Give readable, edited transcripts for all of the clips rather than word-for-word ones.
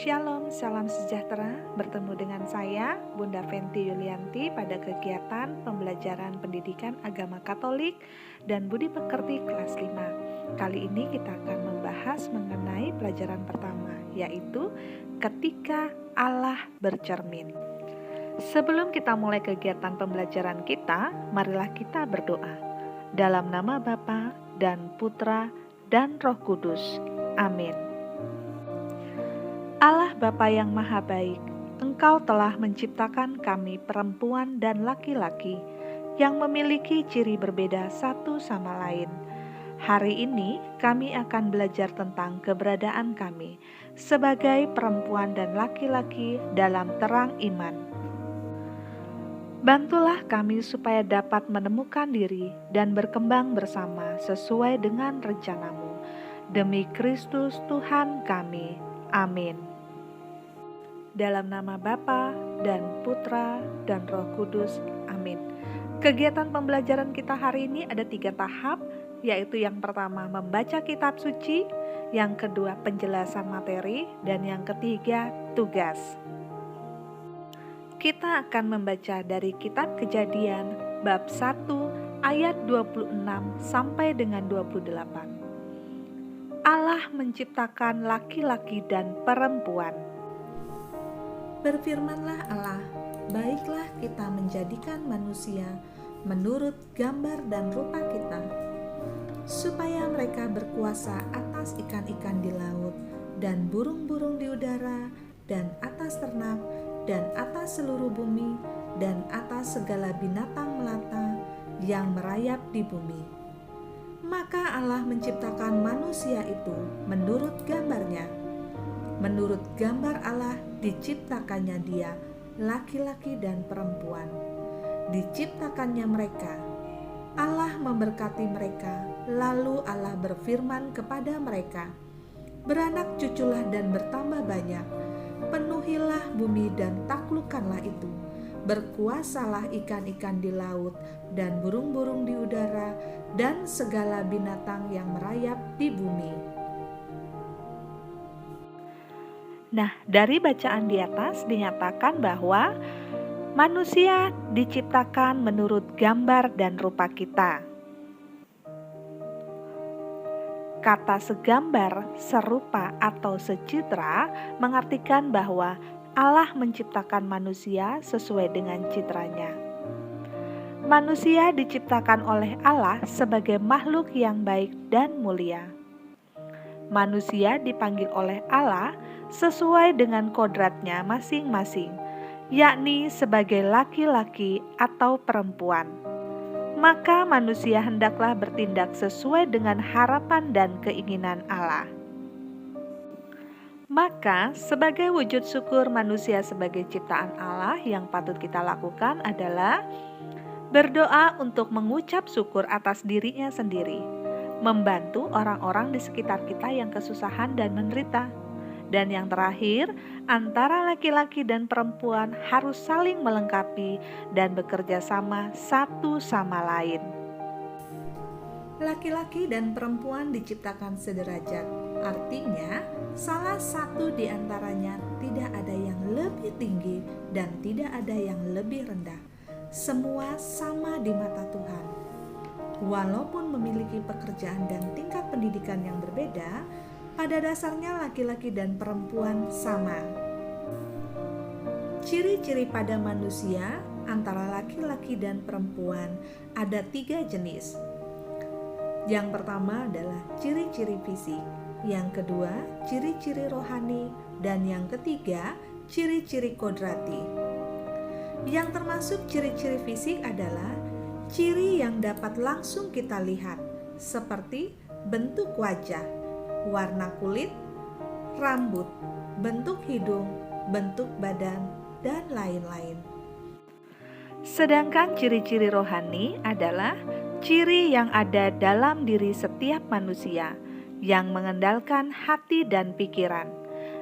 Shalom, salam sejahtera. Bertemu dengan saya, Bunda Fenty Yulianti pada kegiatan pembelajaran pendidikan agama Katolik dan Budi Pekerti kelas 5. Kali ini kita akan membahas mengenai pelajaran pertama, yaitu ketika Allah bercermin. Sebelum kita mulai kegiatan pembelajaran kita, marilah kita berdoa. Dalam nama Bapa dan Putra dan Roh Kudus. Amin. Allah Bapa yang Maha Baik, Engkau telah menciptakan kami perempuan dan laki-laki yang memiliki ciri berbeda satu sama lain. Hari ini kami akan belajar tentang keberadaan kami sebagai perempuan dan laki-laki dalam terang iman. Bantulah kami supaya dapat menemukan diri dan berkembang bersama sesuai dengan rencana-Mu. Demi Kristus Tuhan kami. Amin. Dalam nama Bapa dan Putra dan Roh Kudus. Amin. Kegiatan pembelajaran kita hari ini ada 3 tahap, yaitu yang pertama membaca kitab suci, yang kedua penjelasan materi, dan yang ketiga tugas. Kita akan membaca dari kitab Kejadian bab 1 ayat 26 sampai dengan 28. Allah menciptakan laki-laki dan perempuan. Berfirmanlah Allah, baiklah kita menjadikan manusia menurut gambar dan rupa kita, supaya mereka berkuasa atas ikan-ikan di laut, dan burung-burung di udara, dan atas ternak, dan atas seluruh bumi, dan atas segala binatang melata yang merayap di bumi. Maka Allah menciptakan manusia itu menurut gambarnya. Menurut gambar Allah diciptakannya dia, laki-laki dan perempuan. Diciptakannya mereka. Allah memberkati mereka, lalu Allah berfirman kepada mereka, beranak cuculah dan bertambah banyak, penuhilah bumi dan taklukkanlah itu. Berkuasalah ikan-ikan di laut dan burung-burung di udara dan segala binatang yang merayap di bumi. Nah, dari bacaan di atas dinyatakan bahwa manusia diciptakan menurut gambar dan rupa kita. Kata segambar, serupa, atau secitra mengartikan bahwa Allah menciptakan manusia sesuai dengan citranya. Manusia diciptakan oleh Allah sebagai makhluk yang baik dan mulia. Manusia dipanggil oleh Allah sesuai dengan kodratnya masing-masing, yakni sebagai laki-laki atau perempuan. Maka manusia hendaklah bertindak sesuai dengan harapan dan keinginan Allah. Maka sebagai wujud syukur manusia sebagai ciptaan Allah, yang patut kita lakukan adalah berdoa untuk mengucap syukur atas dirinya sendiri, membantu orang-orang di sekitar kita yang kesusahan dan menderita. Dan yang terakhir, antara laki-laki dan perempuan harus saling melengkapi dan bekerja sama satu sama lain. Laki-laki dan perempuan diciptakan sederajat, artinya salah satu di antaranya tidak ada yang lebih tinggi dan tidak ada yang lebih rendah. Semua sama di mata Tuhan. Walaupun memiliki pekerjaan dan tingkat pendidikan yang berbeda, pada dasarnya laki-laki dan perempuan sama. Ciri-ciri pada manusia antara laki-laki dan perempuan ada 3 jenis. Yang pertama adalah ciri-ciri fisik, yang kedua ciri-ciri rohani, dan yang ketiga ciri-ciri kodrati. Yang termasuk ciri-ciri fisik adalah ciri yang dapat langsung kita lihat, seperti bentuk wajah, warna kulit, rambut, bentuk hidung, bentuk badan, dan lain-lain. Sedangkan ciri-ciri rohani adalah ciri yang ada dalam diri setiap manusia yang mengendalikan hati dan pikiran.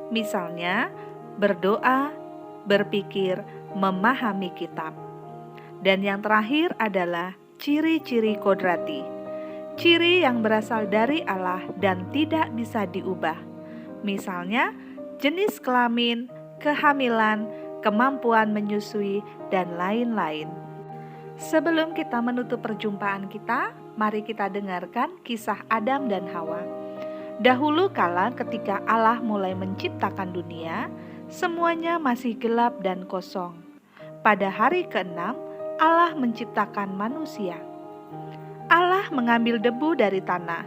Misalnya, berdoa, berpikir, memahami kitab. Dan yang terakhir adalah ciri-ciri kodrati. Ciri yang berasal dari Allah dan tidak bisa diubah. Misalnya, jenis kelamin, kehamilan, kemampuan menyusui, dan lain-lain. Sebelum kita menutup perjumpaan kita, mari kita dengarkan kisah Adam dan Hawa. Dahulu kala ketika Allah mulai menciptakan dunia, semuanya masih gelap dan kosong. Pada hari ke-6, Allah menciptakan manusia. Allah mengambil debu dari tanah,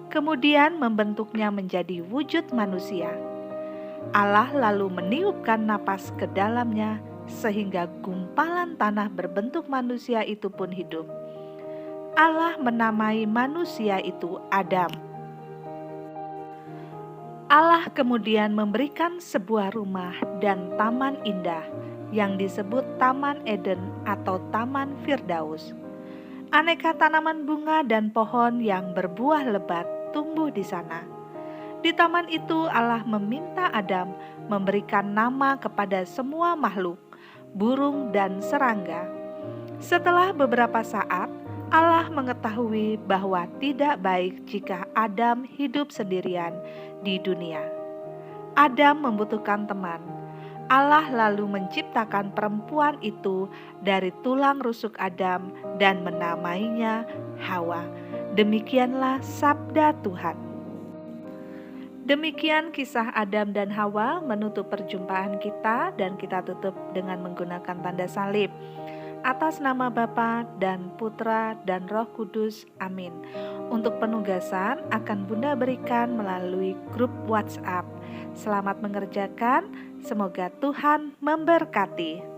kemudian membentuknya menjadi wujud manusia. Allah lalu meniupkan napas ke dalamnya, sehingga gumpalan tanah berbentuk manusia itu pun hidup. Allah menamai manusia itu Adam. Allah kemudian memberikan sebuah rumah dan taman indah yang disebut Taman Eden atau Taman Firdaus. Aneka tanaman bunga dan pohon yang berbuah lebat tumbuh di sana. Di taman itu Allah meminta Adam memberikan nama kepada semua makhluk, burung dan serangga. Setelah beberapa saat, Allah mengetahui bahwa tidak baik jika Adam hidup sendirian di dunia. Adam membutuhkan teman. Allah lalu menciptakan perempuan itu dari tulang rusuk Adam dan menamainya Hawa. Demikianlah sabda Tuhan. Demikian kisah Adam dan Hawa menutup perjumpaan kita, dan kita tutup dengan menggunakan tanda salib. Atas nama Bapa dan Putra dan Roh Kudus, amin. Untuk penugasan akan Bunda berikan melalui grup WhatsApp. Selamat mengerjakan, semoga Tuhan memberkati.